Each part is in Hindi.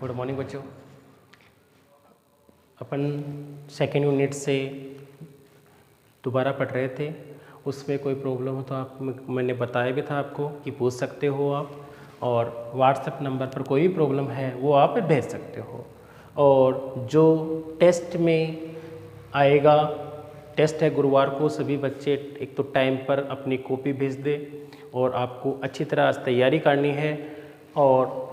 गुड मॉर्निंग बच्चों। अपन सेकेंड यूनिट से दोबारा पढ़ रहे थे। उसमें कोई प्रॉब्लम हो तो आप मैंने बताया भी था आपको कि पूछ सकते हो आप, और व्हाट्सएप नंबर पर कोई भी प्रॉब्लम है वो आप भेज सकते हो। और जो टेस्ट में आएगा, टेस्ट है गुरुवार को, सभी बच्चे एक तो टाइम पर अपनी कॉपी भेज दे और आपको अच्छी तरह से तैयारी करनी है। और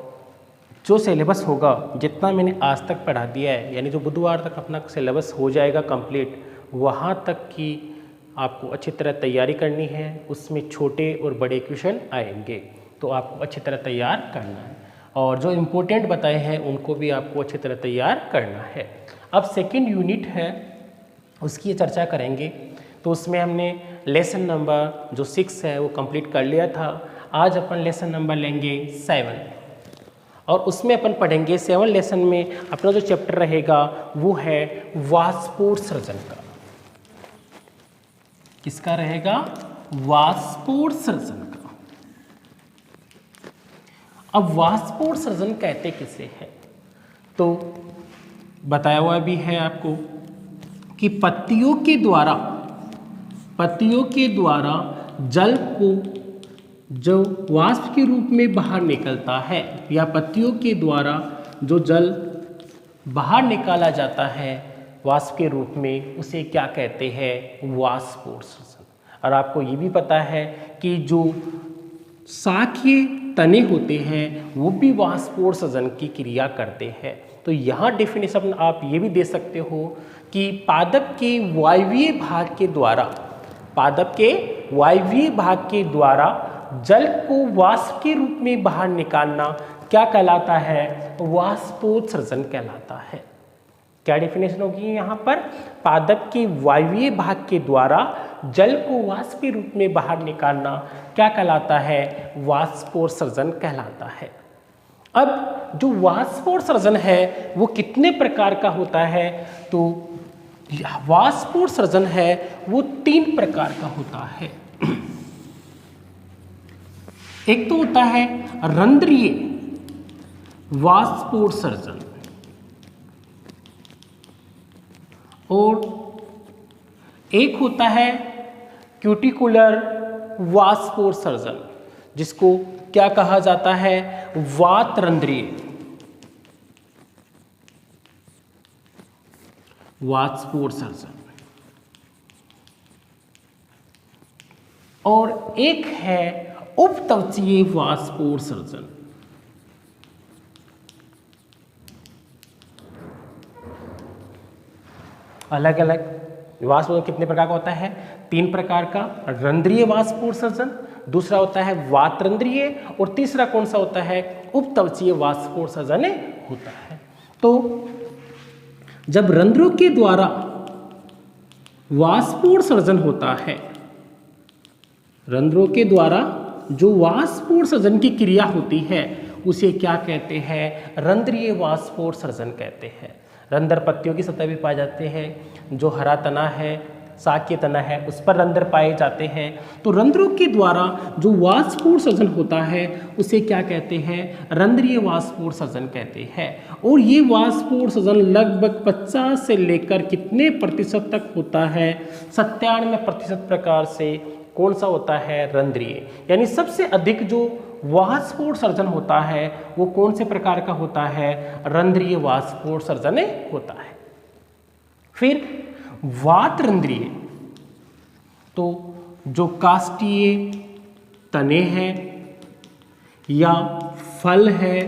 जो सिलेबस होगा, जितना मैंने आज तक पढ़ा दिया है, यानी जो बुधवार तक अपना सिलेबस हो जाएगा कंप्लीट, वहाँ तक की आपको अच्छी तरह तैयारी करनी है। उसमें छोटे और बड़े क्वेश्चन आएंगे, तो आपको अच्छी तरह तैयार करना है। और जो इम्पोर्टेंट बताए हैं उनको भी आपको अच्छी तरह तैयार करना है। अब सेकंड यूनिट है, उसकी चर्चा करेंगे। तो उसमें हमने लेसन नंबर जो 6 है वो कंप्लीट कर लिया था। आज अपन लेसन नंबर लेंगे 7, और उसमें अपन पढ़ेंगे 7 लेसन में अपना जो चैप्टर रहेगा वो है वाष्पोत्सर्जन का। किसका रहेगा? वाष्पोत्सर्जन का। अब वाष्पोत्सर्जन कहते किसे हैं? तो बताया हुआ भी है आपको कि पत्तियों के द्वारा जल को जो वाष्प के रूप में बाहर निकलता है, या पत्तियों के द्वारा जो जल बाहर निकाला जाता है वाष्प के रूप में, उसे क्या कहते हैं? वाष्पोत्सर्जन। और आपको ये भी पता है कि जो शाखीय तने होते हैं वो भी वाष्पोत्सर्जन की क्रिया करते हैं। तो यहाँ डेफिनेशन आप ये भी दे सकते हो कि पादप के वायवीय भाग के द्वारा जल को वाष्प के रूप में बाहर निकालना क्या कहलाता है? वाष्पोत्सर्जन कहलाता है। क्या डेफिनेशन होगी यहाँ पर? पादप के वायवीय भाग के द्वारा जल को वाष्प के रूप में बाहर निकालना क्या कहलाता है? वाष्पोत्सर्जन कहलाता है। अब जो वाष्पोत्सर्जन है वो कितने प्रकार का होता है? तो वाष्पोत्सर्जन है वो 3 प्रकार का होता है। एक तो होता है रंध्रीय वाष्पोत्सर्जन, और एक होता है क्यूटिकुलर वाष्पोत्सर्जन, जिसको क्या कहा जाता है? वातरंध्रीय वाष्पोत्सर्जन। और एक है उपत्वचीय वाष्पोत्सर्जन। अलग अलग वाष्पोत्सर्जन कितने प्रकार का होता है? 3 प्रकार का। रंध्रीय वाष्पोत्सर्जन, दूसरा होता है वातरंध्रीय, और तीसरा कौन सा होता है? उपत्वचीय वाष्पोत्सर्जन होता है। तो जब रंध्रों के द्वारा वाष्पोत्सर्जन होता है, रंध्रों के द्वारा जो वाष्पोत्सर्जन की क्रिया होती है उसे क्या कहते हैं? रंध्रीय वाष्पोत्सर्जन कहते हैं। रंध्र पत्तियों की सतह भी पाए जाते हैं, जो हरा तना है, शाकीय तना है, उस पर रंध्र पाए जाते हैं। तो रंध्रों के द्वारा जो वाष्पोत्सर्जन होता है उसे क्या कहते हैं? रंध्रीय वाष्पोत्सर्जन कहते हैं। और ये वाष्पोत्सर्जन लगभग 50 से लेकर कितने प्रतिशत तक होता है? 97% प्रकार से कौन सा होता है? रंध्रीय। यानी सबसे अधिक जो वाष्पोत्सर्जन होता है वो कौन से प्रकार का होता है? रंध्रीय वाष्पोत्सर्जन होता है। फिर वातरंध्रीय, तो जो काष्ठीय तने हैं या फल है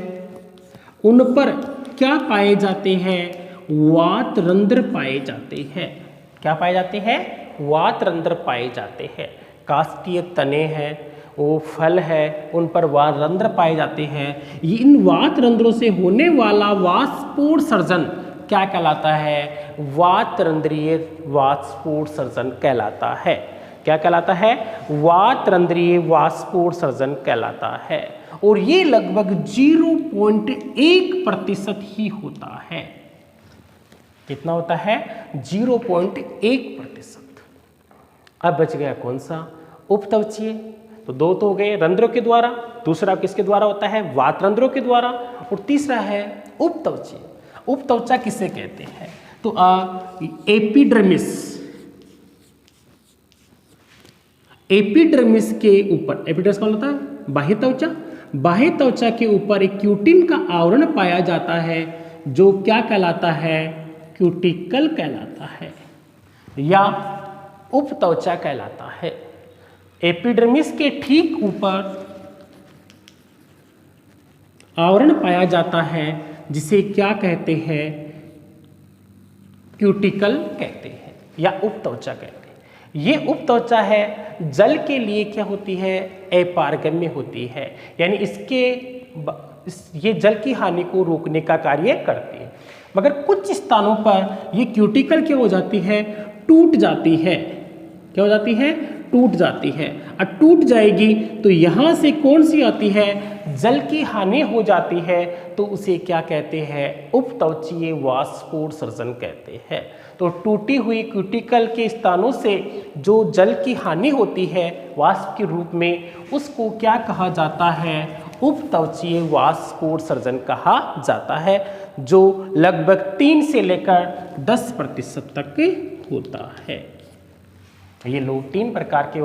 उन पर क्या पाए जाते हैं? वातरंध्र पाए जाते हैं। क्या पाए जाते हैं? वातरंध्र पाए जाते हैं। काष्ठीय तने हैं, वो फल है, उन पर वातरंध्र पाए जाते हैं। इन वातरंध्रों से होने वाला वाष्पोत्सर्जन क्या कहलाता है? वातरंध्रीय वाष्पोत्सर्जन कहलाता है। क्या कहलाता है? वातरंध्रीय वाष्पोत्सर्जन कहलाता है। और ये लगभग 0.1% ही होता है। कितना होता है? 0.1%। अब बच गया कौन सा? उपत्वचीय। तो दो तो हो गए रंध्रों के द्वारा, दूसरा किसके द्वारा होता है, वात रंध्रों के द्वारा, और तीसरा है उपत्वचा। उपत्वचा किसे कहते हैं, तो एपिडर्मिस, एपिडर्मिस के ऊपर, एपिडर्मिस कौन होता है, बाह्य त्वचा, बाह्य त्वचा के ऊपर एक क्यूटिन का आवरण पाया जाता है जो क्या कहलाता है, क्यूटिकल कहलाता है या उपत्वचा कहलाता है। एपिडर्मिस के ठीक ऊपर आवरण पाया जाता है जिसे क्या कहते हैं, क्यूटिकल कहते हैं या उपत्वचा कहते हैं। ये उपत्वचा है जल के लिए क्या होती है, अपारगम्य होती है, यानी ये जल की हानि को रोकने का कार्य करती है। मगर कुछ स्थानों पर ये क्यूटिकल क्या हो जाती है, टूट जाती है। क्या हो जाती है, टूट जाती है। और टूट जाएगी तो यहाँ से कौन सी आती है, जल की हानि हो जाती है, तो उसे क्या कहते हैं, उपत्वचीय वाष्पोत्सर्जन कहते हैं। तो टूटी हुई क्यूटिकल के स्थानों से जो जल की हानि होती है वाष्प के रूप में, उसको क्या कहा जाता है, उपत्वचीय वाष्पोत्सर्जन कहा जाता है, जो लगभग 3 से लेकर 10% तक होता है। ये लोग 3 प्रकार के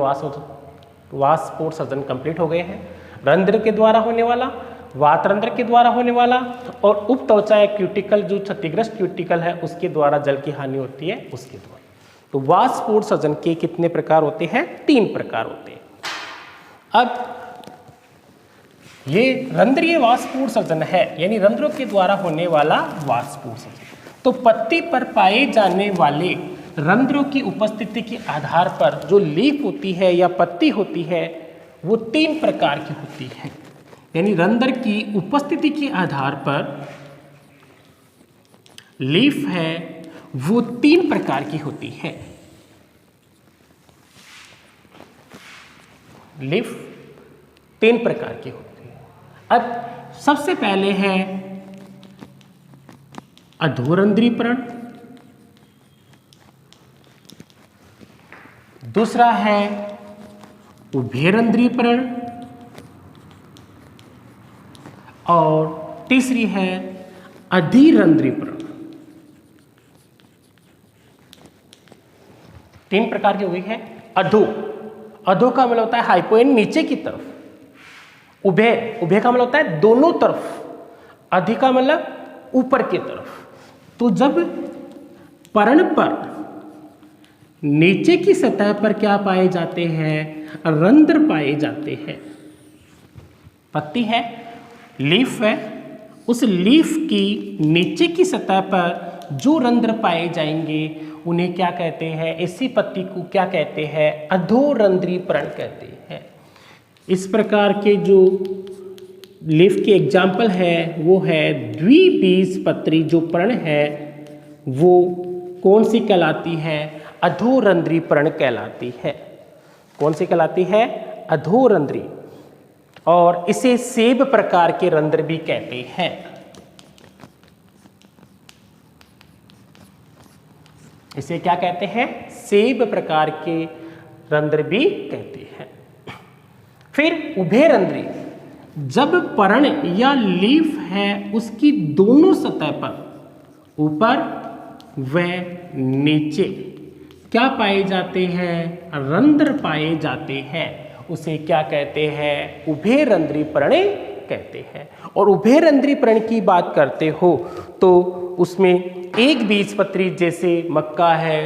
वाष्पोत्सर्जन कंप्लीट हो गए हैं, रंध्र के द्वारा होने वाला, वात रंध्र के द्वारा होने वाला, और उपत्वचा क्यूटिकल जो क्षतिग्रस्त क्यूटिकल है उसके द्वारा जल की हानि होती है उसके द्वारा। तो वाष्पोत्सर्जन के कितने प्रकार होते हैं, 3 प्रकार होते हैं। अब ये रंध्रीय वाष्पोत्सर्जन है, यानी रंध्रों के द्वारा होने वाला वाष्पोत्सर्जन। तो पत्ती पर पाए जाने वाले रंध्रों की उपस्थिति के आधार पर जो लीफ होती है या पत्ती होती है वो 3 प्रकार की होती है, यानी रंध्र की उपस्थिति के आधार पर लीफ है वो 3 प्रकार की होती है। लीफ 3 प्रकार की होती है। अब सबसे पहले है अधोरंध्रीय पर्ण, दूसरा है उभयरंध्रीय पर्ण, और तीसरी है अधिरंध्रीय पर्ण। 3 प्रकार की हुई है। अधो, अधो का मतलब होता है हाइपोइन, नीचे की तरफ। उभय, उभय का मतलब होता है दोनों तरफ। अधि का मतलब ऊपर की तरफ। तो जब पर्ण पर नीचे की सतह पर क्या पाए जाते हैं, रंध्र पाए जाते हैं। पत्ती है, लीफ है, उस लीफ की नीचे की सतह पर जो रंध्र पाए जाएंगे उन्हें क्या कहते हैं, इसी पत्ती को क्या कहते हैं, अधोरंध्रीय पर्ण कहते हैं। इस प्रकार के जो लीफ के एग्जाम्पल है वो है द्विबीजपत्री जो पर्ण है वो कौन सी कहलाती है, अधोरंध्रीय पर्ण कहलाती है। कौन सी कहलाती है, अधोरंध्रीय। और इसे सेब प्रकार के रंध्र भी कहते हैं। इसे क्या कहते हैं, सेब प्रकार के रंध्र भी कहते हैं। फिर उभयरंध्रीय, जब पर्ण या लीफ है उसकी दोनों सतह पर ऊपर व नीचे क्या पाए जाते हैं, रंध्र पाए जाते हैं, उसे क्या कहते हैं, उभयरंध्रीय पर्ण कहते हैं। और उभयरंध्रीय पर्ण की बात करते हो तो उसमें एक बीजपत्री जैसे मक्का है,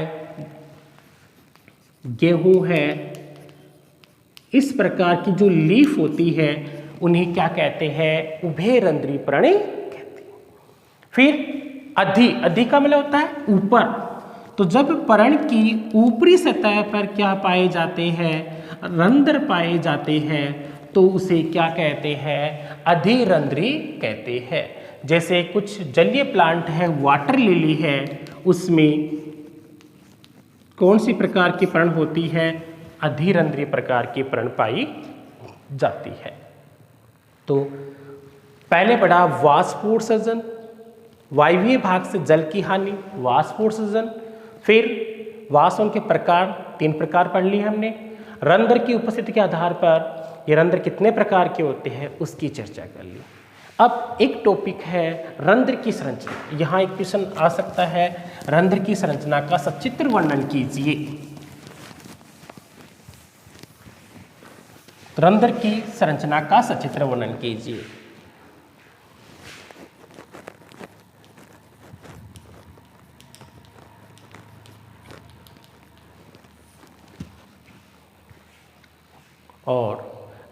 गेहूं है, इस प्रकार की जो लीफ होती है उन्हें क्या कहते हैं, उभयरंध्रीय पर्ण कहते हैं। फिर अधि, अधि का मतलब होता है ऊपर। तो जब पर्ण की ऊपरी सतह पर क्या पाए जाते हैं, रंध्र पाए जाते हैं, तो उसे क्या कहते हैं, अधिरंध्रीय कहते हैं। जैसे कुछ जलीय प्लांट है, वाटर लिली है, उसमें कौन सी प्रकार की पर्ण होती है, अधिरंध्रीय प्रकार की पर्ण पाई जाती है। तो पहले पढ़ा वाष्पोत्सर्जन, वायवीय भाग से जल की हानि, वाष्पोत्सर्जन। फिर वाष्पों के प्रकार, 3 प्रकार पढ़ लिए हमने। रंध्र की उपस्थिति के आधार पर ये रंध्र कितने प्रकार के होते हैं उसकी चर्चा कर ली। अब एक टॉपिक है रंध्र की संरचना। यहाँ एक क्वेश्चन आ सकता है, रंध्र की संरचना का सचित्र वर्णन कीजिए। रंध्र की संरचना का सचित्र वर्णन कीजिए। और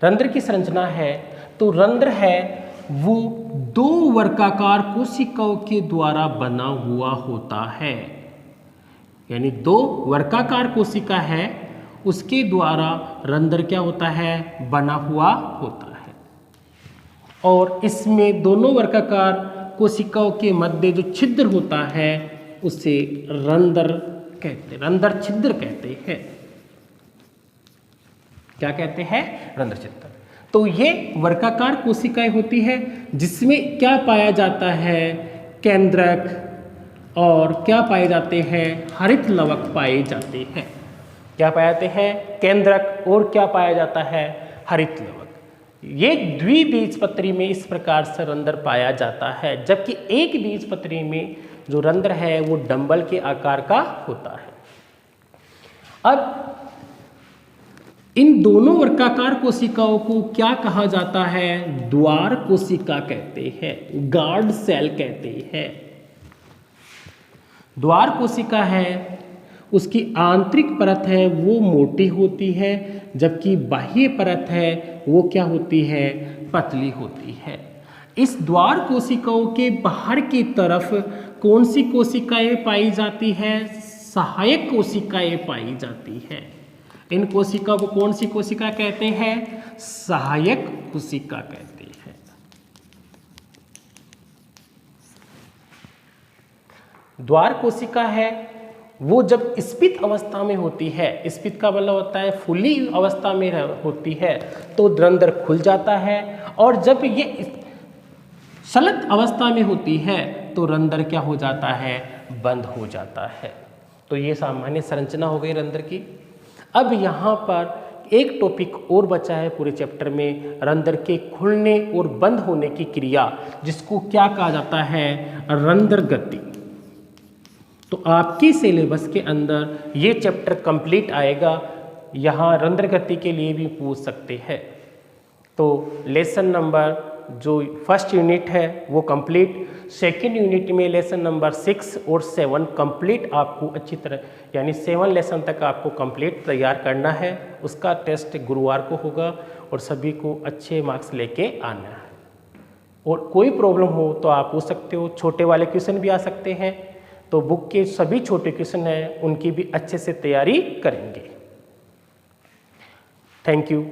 रंध्र की संरचना है तो रंध्र है वो दो वर्गाकार कोशिकाओं के द्वारा बना हुआ होता है, यानी दो वर्गाकार कोशिका है उसके द्वारा रंध्र क्या होता है, बना हुआ होता है। और इसमें दोनों वर्गाकार कोशिकाओं के मध्य जो छिद्र होता है उसे रंध्र कहते हैं, रंध्र छिद्र कहते हैं। क्या कहते हैं, रंध्र छिद्र। तो ये वर्गाकार कोशिकाएं होती है जिसमें क्या पाया जाता है, केंद्रक और क्या पाए जाते हैं, हरित लवक पाए जाते हैं। क्या पाए जाते हैं, केंद्रक और क्या पाया जाता है, हरित लवक। ये द्विबीजपत्री में इस प्रकार से रंध्र पाया जाता है, जबकि एक बीजपत्री में जो रंध्र है वो डंबल के आकार का होता है। अब इन दोनों वर्गाकार कोशिकाओं को क्या कहा जाता है, द्वार कोशिका कहते हैं, गार्ड सेल कहते हैं। द्वार कोशिका है उसकी आंतरिक परत है वो मोटी होती है, जबकि बाह्य परत है वो क्या होती है, पतली होती है। इस द्वार कोशिकाओं के बाहर की तरफ कौन सी कोशिकाएं पाई जाती है, सहायक कोशिकाएं पाई जाती है। इन कोशिकाओं को कौन सी कोशिका कहते हैं, सहायक कोशिका कहते हैं। द्वार कोशिका है वो जब स्फीत अवस्था में होती है, स्फीत का मतलब होता है फुली अवस्था में होती है, तो रंध्र खुल जाता है। और जब ये शलत अवस्था में होती है तो रंध्र क्या हो जाता है, बंद हो जाता है। तो ये सामान्य संरचना हो गई रंध्र की। अब यहाँ पर एक टॉपिक और बचा है पूरे चैप्टर में, रंध्र के खुलने और बंद होने की क्रिया, जिसको क्या कहा जाता है, रंध्र गति। तो आपके सिलेबस के अंदर ये चैप्टर कंप्लीट आएगा। यहाँ रंध्र गति के लिए भी पूछ सकते हैं। तो लेसन नंबर जो फर्स्ट यूनिट है वो कंप्लीट, सेकंड यूनिट में लेसन नंबर 6 और 7 कंप्लीट आपको अच्छी तरह, यानी 7 लेसन तक आपको कंप्लीट तैयार करना है। उसका टेस्ट गुरुवार को होगा और सभी को अच्छे मार्क्स लेके आना है। और कोई प्रॉब्लम हो तो आप पूछ सकते हो, छोटे वाले क्वेश्चन भी आ सकते हैं। तो बुक के सभी छोटे क्वेश्चन हैं उनकी भी अच्छे से तैयारी करेंगे। Thank you.